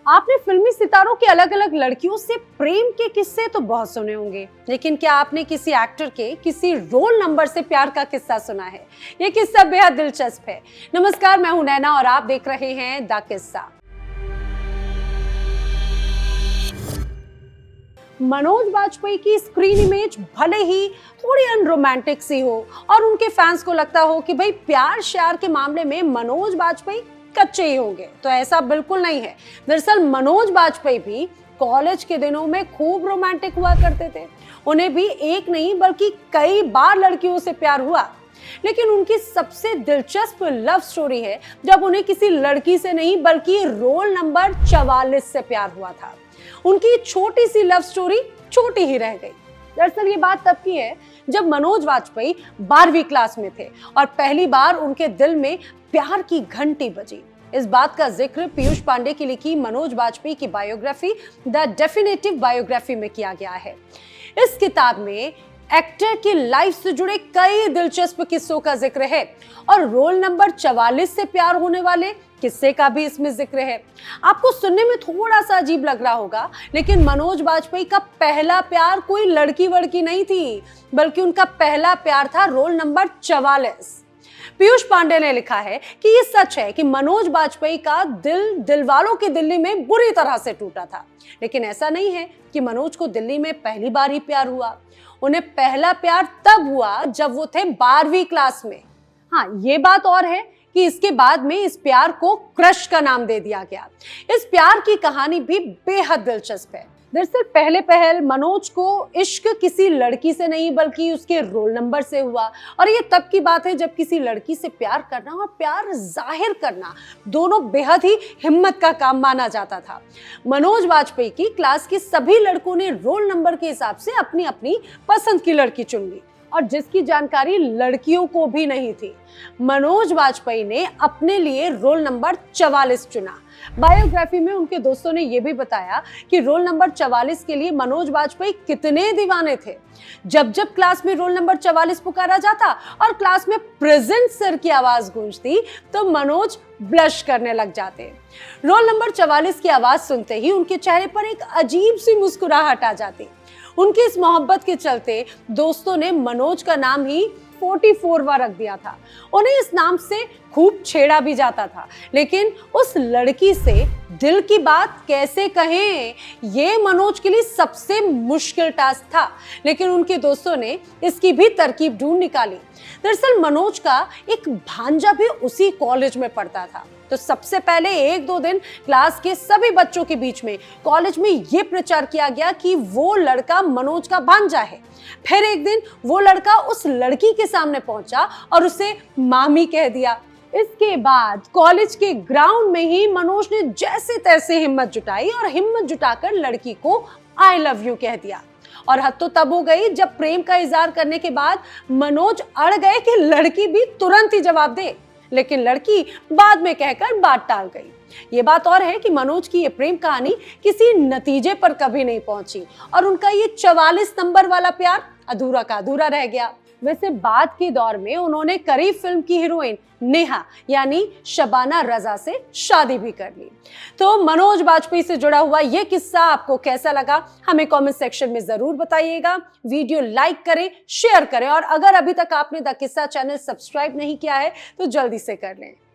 आपने फिल्मी सितारों के अलग अलग लड़कियों से प्रेम के किस्से तो बहुत सुने होंगे, लेकिन क्या आपने किसी एक्टर के किसी रोल नंबर से प्यार का किस्सा सुना है? ये किस्सा बेहद दिलचस्प है। नमस्कार, मैं हूं नैना और आप देख रहे हैं द किस्सा। मनोज बाजपेयी की स्क्रीन इमेज भले ही थोड़ी अनरोमांटिक सी हो और उनके फैंस को लगता हो कि भाई प्यार श्यार के मामले में मनोज बाजपेयी कच्चे ही होंगे, तो ऐसा बिल्कुल नहीं है। दरअसल मनोज बाजपेयी भी कॉलेज के दिनों में खूब रोमांटिक हुआ करते थे। उन्हें भी एक नहीं बल्कि कई बार लड़कियों से प्यार हुआ, लेकिन उनकी सबसे दिलचस्प लव स्टोरी है जब उन्हें किसी लड़की से नहीं बल्कि रोल नंबर 44 से प्यार हुआ था। उनकी छोटी सी लव स्टोरी छोटी ही रह गई। दरअसल ये बात तब की है जब मनोज बाजपेयी 12वीं क्लास में थे और पहली बार उनके दिल में प्यार की घंटी बजी। इस बात का जिक्र पीयूष पांडे की लिखी मनोज बाजपेयी की बायोग्राफी द डेफिनेटिव बायोग्राफी में किया गया है। इस किताब में एक्टर की लाइफ से जुड़े कई दिलचस्प किस्सों का जिक्र है और रोल नंबर 44 से प्यार होने वाले किस्से का भी इसमें जिक्र है। आपको सुनने में थोड़ा सा अजीब लग रहा होगा, लेकिन मनोज बाजपेयी का पहला प्यार कोई लड़की वड़की नहीं थी, बल्कि उनका पहला प्यार था रोल नंबर 44। पीयूष पांडे ने लिखा है कि ये सच है कि मनोज बाजपेयी का दिल दिलवालों की दिल्ली में बुरी तरह से टूटा था, लेकिन ऐसा नहीं है कि मनोज को दिल्ली में पहली बार ही प्यार हुआ। उन्हें पहला प्यार तब हुआ जब वो थे 12वीं क्लास में। हाँ, ये बात और है कि इसके बाद में इस प्यार को क्रश का नाम दे दिया गया। इस प्यार की कहानी भी बेहद दिलचस्प है। दरअसल पहले पहल मनोज को इश्क किसी लड़की से नहीं बल्कि उसके रोल नंबर से हुआ, और ये तब की बात है जब किसी लड़की से प्यार करना और प्यार जाहिर करना दोनों बेहद ही हिम्मत का काम माना जाता था। मनोज बाजपेयी की क्लास के सभी लड़कों ने रोल नंबर के हिसाब से अपनी अपनी पसंद की लड़की चुन ली, और जिसकी जानकारी लड़कियों को भी नहीं थी। मनोज बाजपेयी ने अपने लिए रोल नंबर 44 चुना। बायोग्राफी में उनके दोस्तों ने यह भी बताया कि रोल नंबर 44 के लिए मनोज बाजपेयी कितने दीवाने थे। जब जब क्लास में रोल नंबर 44 पुकारा जाता और क्लास में प्रेजेंट सर की आवाज गूंजती तो मनोज ब्लश करने लग जाते। रोल नंबर 44 की आवाज सुनते ही उनके चेहरे पर एक अजीब सी मुस्कुराहट आ जाती। उनकी इस मोहब्बत के चलते दोस्तों ने मनोज का नाम ही 44वां रख दिया था। उन्हें इस नाम से खूब छेड़ा भी जाता था, लेकिन उस लड़की से दिल की बात कैसे कहें, ये मनोज के लिए सबसे मुश्किल टास्क था, लेकिन उनके दोस्तों ने इसकी भी तरकीब ढूंढ निकाली। दरअसल मनोज का एक भांजा भी उसी कॉलेज में पढ़ता था, तो सबसे पहले 1-2 दिन क्लास के सभी बच्चों के बीच में कॉलेज में ये प्रचार किया गया कि वो लड़का मनोज का भांजा है। फिर एक दिन वो लड़का उस लड़की के सामने पहुंचा और उसे मामी कह दिया। इसके बाद कॉलेज के ग्राउंड में ही मनोज ने जैसे तैसे हिम्मत जुटाई और हिम्मत जुटाकर लड़की को आई लव यू कह दिया। और हद तो तब हो गई जब प्रेम का इजहार करने के बाद मनोज अड़ गए कि लड़की भी तुरंत ही जवाब दे, लेकिन लड़की बाद में कहकर बात टाल गई। ये बात और है कि मनोज की ये प्रेम कहानी किसी नतीजे पर कभी नहीं पहुंची और उनका ये 44 नंबर वाला प्यार अधूरा का अधूरा रह गया। वैसे बाद के दौर में उन्होंने करीब फिल्म की हीरोइन नेहा यानी शबाना रजा से शादी भी कर ली। तो मनोज बाजपेयी से जुड़ा हुआ ये किस्सा आपको कैसा लगा, हमें कमेंट सेक्शन में जरूर बताइएगा। वीडियो लाइक करें, शेयर करें, और अगर अभी तक आपने द किस्सा चैनल सब्सक्राइब नहीं किया है तो जल्दी से कर लें।